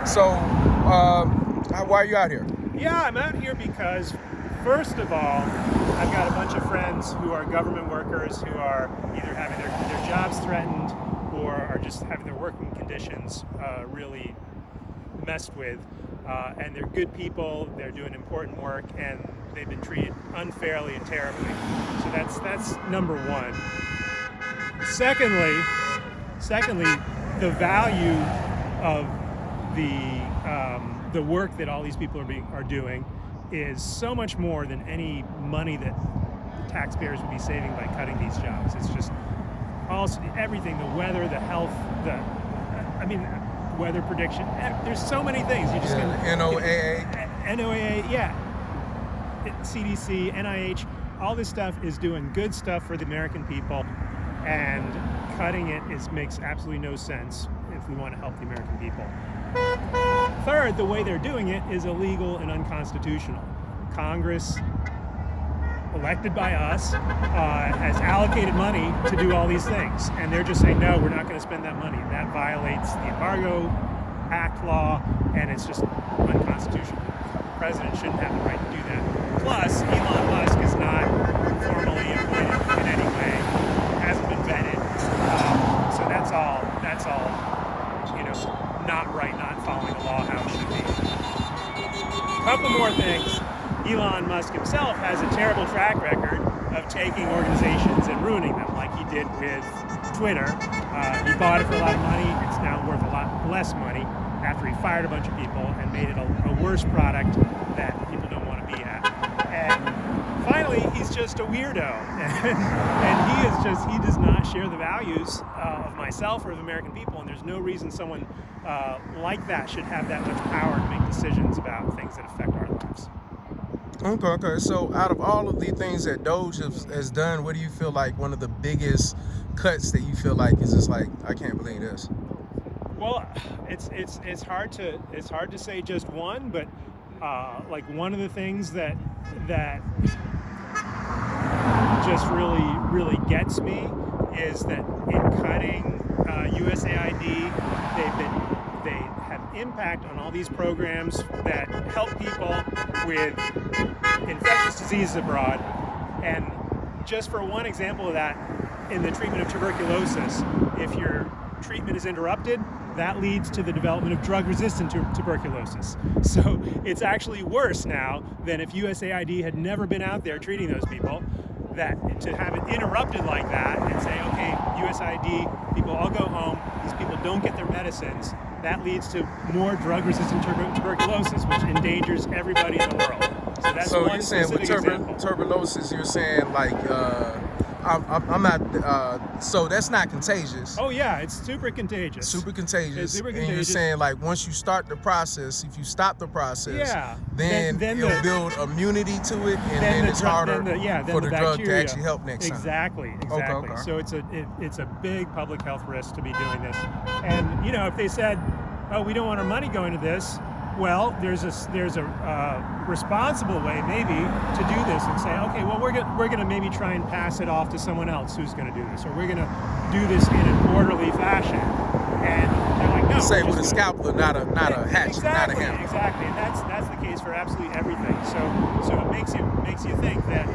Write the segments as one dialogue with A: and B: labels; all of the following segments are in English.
A: So, why are you out here?
B: Yeah, I'm out here because, first of all, I've got a bunch of friends who are government workers who are either having their jobs threatened or are just having their working conditions really messed with. And they're good people, they're doing important work, and they've been treated unfairly and terribly. So that's number one. Secondly, the value of the work that all these people are doing is so much more than any money that taxpayers would be saving by cutting these jobs. It's just also everything, the weather, the health, weather prediction. There's so many things. You just NOAA, yeah. CDC, NIH, all this stuff is doing good stuff for the American people, and cutting it makes absolutely no sense if we want to help the American people. Third, the way they're doing it is illegal and unconstitutional. Congress, elected by us, has allocated money to do all these things, and they're just saying, no, we're not going to spend that money. That violates the Embargo Act law, and it's just unconstitutional. The president shouldn't have the right to do that. Plus, Elon Musk is not formally appointed in any way, hasn't been vetted, so that's all, not right, not following the law how it should be. A couple more things. Elon Musk himself has a terrible track record of taking organizations and ruining them, like he did with Twitter. He bought it for a lot of money. It's now worth a lot less money after he fired a bunch of people and made it a worse product that people don't want to be at. And finally, he's just a weirdo. And he does not share the values of myself or of American people, and there's no reason someone like that should have that much power to make decisions about things that affect our lives.
A: Okay. So out of all of the things that Doge has done, what do you feel like one of the biggest cuts that you feel like is just like, I can't believe this?
B: Well, it's hard to say just one, but like one of the things that just really gets me is that in cutting USAID, they have impact on all these programs that help people with infectious diseases abroad. And just for one example of that, in the treatment of tuberculosis, if your treatment is interrupted, that leads to the development of drug-resistant tuberculosis. So it's actually worse now than if USAID had never been out there treating those people. That to have it interrupted like that and say, okay, USAID, people all go home, these people don't get their medicines, that leads to more drug-resistant tuberculosis, which endangers everybody in the world. So that's
A: so
B: one
A: you're saying with tuberculosis, you're saying like, I'm not, so that's not contagious.
B: Oh yeah, it's super contagious.
A: It's super contagious.
B: And
A: you're saying like once you start the process, if you stop the process,
B: yeah,
A: then it'll build immunity to it, and then it's harder for the drug to actually help next time.
B: Exactly.
A: Okay.
B: So it's a big public health risk to be doing this. And if they said, oh, we don't want our money going to this, well, there's a responsible way maybe to do this and say, okay, well, we're gonna maybe try and pass it off to someone else who's gonna do this, or we're gonna do this in an orderly fashion. And they're like, no.
A: Say with a scalpel, not a hatchet, not a hammer.
B: Exactly, and that's the case for absolutely everything. So it makes you think that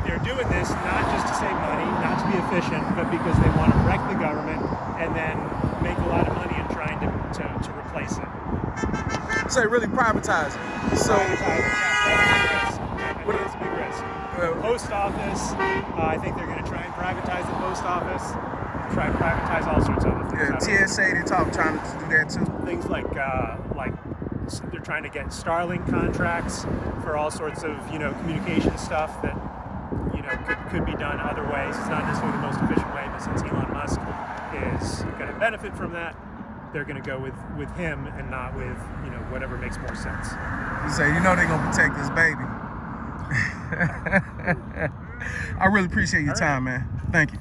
B: they're doing this not just to save money, not to be efficient, but because they want to wreck the government and then make a lot of money in trying to replace it.
A: So really privatize it. So
B: it's a big risk. Post office, I think they're going to try and privatize the post office. Try and privatize all sorts of other things.
A: Yeah, TSA, they're trying to do that too.
B: Things like they're trying to get Starlink contracts for all sorts of communication stuff that could be done other ways. It's not necessarily the most efficient way, but since Elon Musk is going to benefit from that, they're going to go with him and not with whatever makes more sense.
A: You say they're going to protect this baby. I really appreciate your time, man. Thank you.